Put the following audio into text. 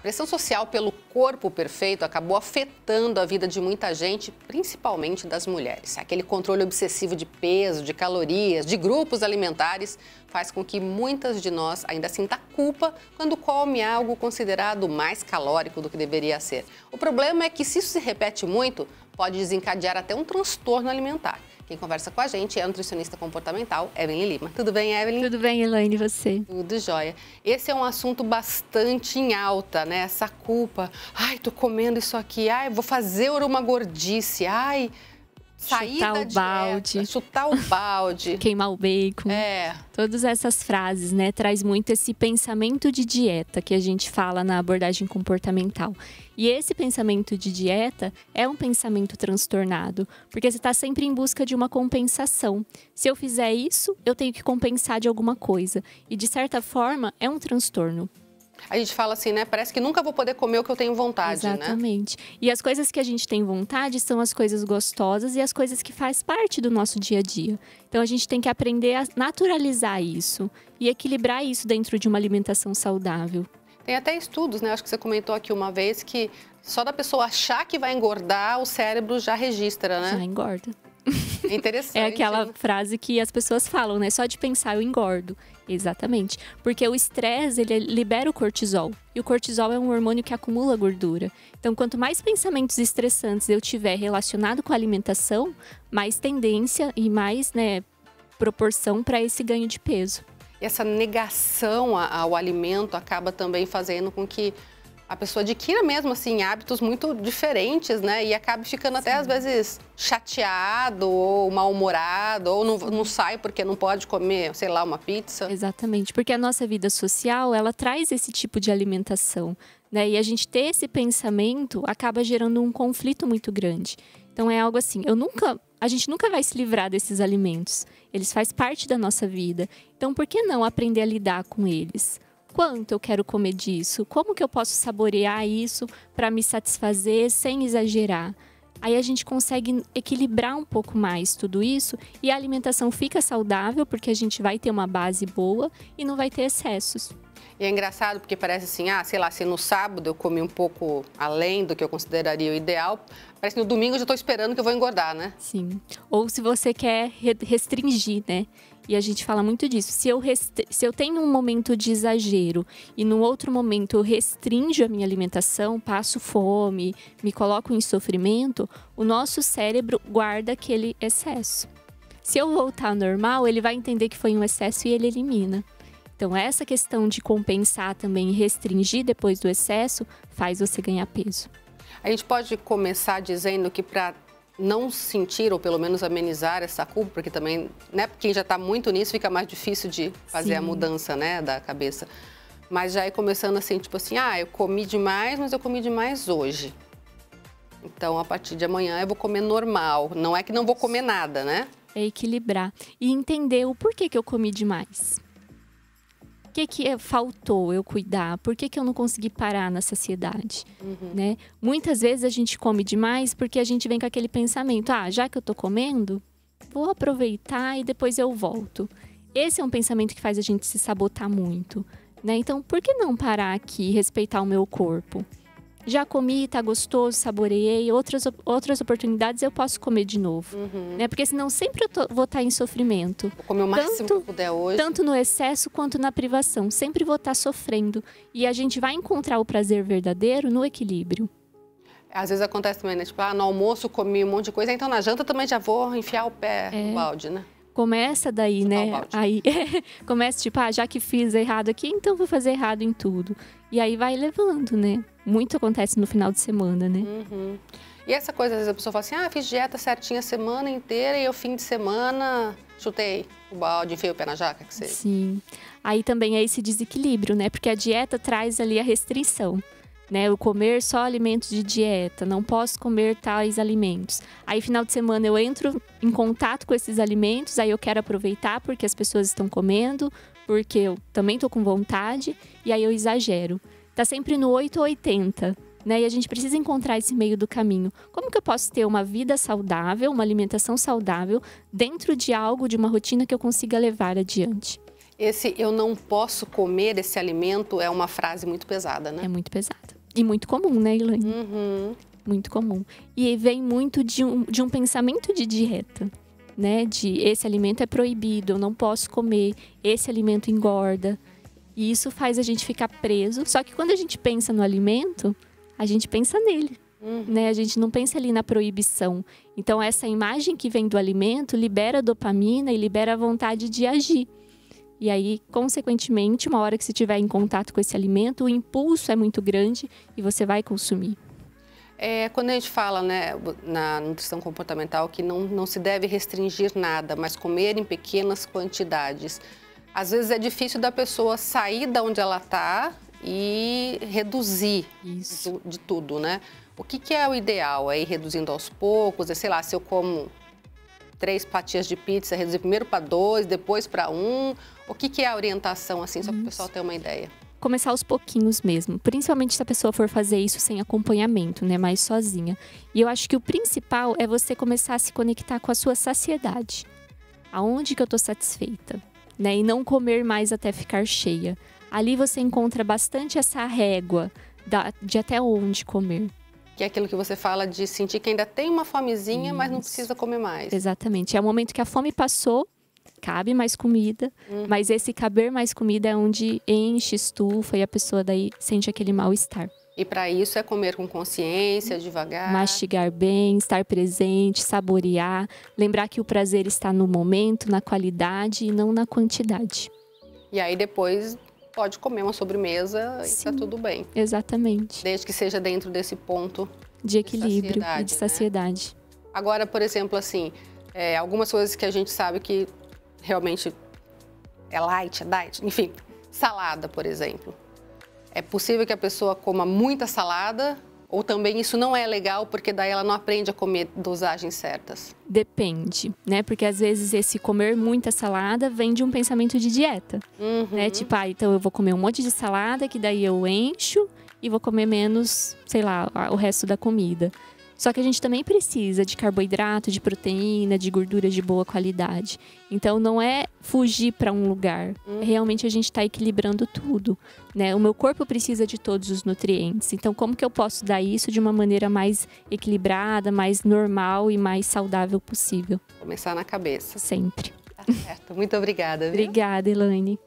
pressão social pelo corpo perfeito acabou afetando a vida de muita gente, principalmente das mulheres. Aquele controle obsessivo de peso, de calorias, de grupos alimentares, faz com que muitas de nós ainda sinta culpa quando come algo considerado mais calórico do que deveria ser. O problema é que, se isso se repete muito, pode desencadear até um transtorno alimentar. Quem conversa com a gente é a nutricionista comportamental, Evelyn Lima. Tudo bem, Evelyn? Tudo bem, Elaine, e você? Tudo jóia. Esse é um assunto bastante em alta, né? Essa culpa. Ai, tô comendo isso aqui. Ai, vou fazer uma gordice. Ai, sair chutar da o dieta, balde. chutar o balde. Queimar o bacon. É. Todas essas frases, né? Traz muito esse pensamento de dieta que a gente fala na abordagem comportamental. E esse pensamento de dieta é um pensamento transtornado, porque você está sempre em busca de uma compensação. Se eu fizer isso, eu tenho que compensar de alguma coisa. E, de certa forma, é um transtorno. A gente fala assim, né? Parece que nunca vou poder comer o que eu tenho vontade, né? Exatamente. E as coisas que a gente tem vontade são as coisas gostosas e as coisas que faz parte do nosso dia a dia. Então, a gente tem que aprender a naturalizar isso e equilibrar isso dentro de uma alimentação saudável. Tem até estudos, né? Acho que você comentou aqui uma vez que só da pessoa achar que vai engordar, o cérebro já registra, né? Já engorda. É interessante. É aquela né? frase que as pessoas falam, né? Só de pensar eu engordo. Exatamente. Porque o estresse, ele libera o cortisol. E o cortisol é um hormônio que acumula gordura. Então, quanto mais pensamentos estressantes eu tiver relacionado com a alimentação, mais tendência e mais, né, proporção para esse ganho de peso. E essa negação ao alimento acaba também fazendo com que a pessoa adquira mesmo, assim, hábitos muito diferentes, né? E acabe ficando até, às vezes, chateado ou mal-humorado, ou não sai porque não pode comer, sei lá, uma pizza. Exatamente, porque a nossa vida social, ela traz esse tipo de alimentação, né? E a gente ter esse pensamento acaba gerando um conflito muito grande. Então, é algo assim, a gente nunca vai se livrar desses alimentos. Eles fazem parte da nossa vida. Então, por que não aprender a lidar com eles? Quanto eu quero comer disso? Como que eu posso saborear isso para me satisfazer sem exagerar? Aí a gente consegue equilibrar um pouco mais tudo isso e a alimentação fica saudável porque a gente vai ter uma base boa e não vai ter excessos. E é engraçado porque parece assim, sei lá, se no sábado eu comi um pouco além do que eu consideraria o ideal, parece que no domingo eu já estou esperando que eu vou engordar, né? Sim. Ou se você quer restringir, né? E a gente fala muito disso. Se eu tenho um momento de exagero e no outro momento eu restringo a minha alimentação, passo fome, me coloco em sofrimento, o nosso cérebro guarda aquele excesso. Se eu voltar ao normal, ele vai entender que foi um excesso e ele elimina. Então, essa questão de compensar também e restringir depois do excesso faz você ganhar peso. A gente pode começar dizendo que para não sentir, ou pelo menos amenizar essa culpa, porque também, né, quem já está muito nisso, fica mais difícil de fazer a mudança, né, da cabeça. Mas já ir começando assim, tipo assim, eu comi demais, mas eu comi demais hoje. Então, a partir de amanhã eu vou comer normal. Não é que não vou comer nada, né? É equilibrar e entender o porquê que eu comi demais. O que faltou eu cuidar? Por que eu não consegui parar na saciedade? Né? Muitas vezes a gente come demais porque a gente vem com aquele pensamento, já que eu tô comendo, vou aproveitar e depois eu volto. Esse é um pensamento que faz a gente se sabotar muito, né? Então, por que não parar aqui e respeitar o meu corpo? Já comi, tá gostoso, saboreei, outras oportunidades eu posso comer de novo, né? Porque senão sempre vou estar em sofrimento. Vou comer o máximo que eu puder hoje. Tanto no excesso quanto na privação, sempre vou estar sofrendo. E a gente vai encontrar o prazer verdadeiro no equilíbrio. Às vezes acontece também, né? Tipo, no almoço comi um monte de coisa, então na janta também já vou enfiar o pé no balde, né? Começa daí, né? Aí começa tipo, já que fiz errado aqui, então vou fazer errado em tudo. E aí vai levando, né? Muito acontece no final de semana, né? E essa coisa, às vezes a pessoa fala assim, fiz dieta certinha a semana inteira e o fim de semana chutei o balde, enfiei o pé na jaca, que seja. Sim. Aí também é esse desequilíbrio, né? Porque a dieta traz ali a restrição. Né, eu comer só alimentos de dieta, não posso comer tais alimentos. Aí, final de semana, eu entro em contato com esses alimentos, aí eu quero aproveitar porque as pessoas estão comendo, porque eu também estou com vontade, e aí eu exagero. Tá sempre no 8 ou 80, né? E a gente precisa encontrar esse meio do caminho. Como que eu posso ter uma vida saudável, uma alimentação saudável, dentro de algo, de uma rotina que eu consiga levar adiante? Esse "eu não posso comer esse alimento" é uma frase muito pesada, né? É muito pesada. E muito comum, né, Elaine? Muito comum. E vem muito de um pensamento de dieta, né? De esse alimento é proibido, eu não posso comer, esse alimento engorda. E isso faz a gente ficar preso. Só que quando a gente pensa no alimento, a gente pensa nele, né? A gente não pensa ali na proibição. Então, essa imagem que vem do alimento libera dopamina e libera a vontade de agir. E aí, consequentemente, uma hora que você estiver em contato com esse alimento, o impulso é muito grande e você vai consumir. Quando a gente fala, né, na nutrição comportamental que não se deve restringir nada, mas comer em pequenas quantidades. Às vezes é difícil da pessoa sair da onde ela está e reduzir de tudo, né? O que é o ideal? É ir reduzindo aos poucos? É, sei lá, se eu como 3 fatias de pizza, reduzir primeiro para 2, depois para 1. O que é a orientação, assim, só para o pessoal ter uma ideia? Começar aos pouquinhos mesmo, principalmente se a pessoa for fazer isso sem acompanhamento, né, mais sozinha. E eu acho que o principal é você começar a se conectar com a sua saciedade. Aonde que eu tô satisfeita, né? E não comer mais até ficar cheia. Ali você encontra bastante essa régua de até onde comer. Que é aquilo que você fala de sentir que ainda tem uma fomezinha, mas não precisa comer mais. Exatamente. É o momento que a fome passou, cabe mais comida, mas esse caber mais comida é onde enche, estufa e a pessoa daí sente aquele mal-estar. E para isso é comer com consciência, devagar. Mastigar bem, estar presente, saborear, lembrar que o prazer está no momento, na qualidade e não na quantidade. E aí depois pode comer uma sobremesa e tá tudo bem. Exatamente. Desde que seja dentro desse ponto de equilíbrio e de saciedade. Né? Agora, por exemplo, assim, algumas coisas que a gente sabe que realmente é light, é diet, enfim, salada, por exemplo. É possível que a pessoa coma muita salada ou também isso não é legal porque daí ela não aprende a comer dosagens certas? Depende, né? Porque às vezes esse comer muita salada vem de um pensamento de dieta, né? Tipo, então eu vou comer um monte de salada que daí eu encho e vou comer menos, sei lá, o resto da comida. Só que a gente também precisa de carboidrato, de proteína, de gordura de boa qualidade. Então, não é fugir para um lugar. Realmente, a gente está equilibrando tudo, né? O meu corpo precisa de todos os nutrientes. Então, como que eu posso dar isso de uma maneira mais equilibrada, mais normal e mais saudável possível? Começar na cabeça. Sempre. Tá certo. Muito obrigada. Viu? Obrigada, Elaine.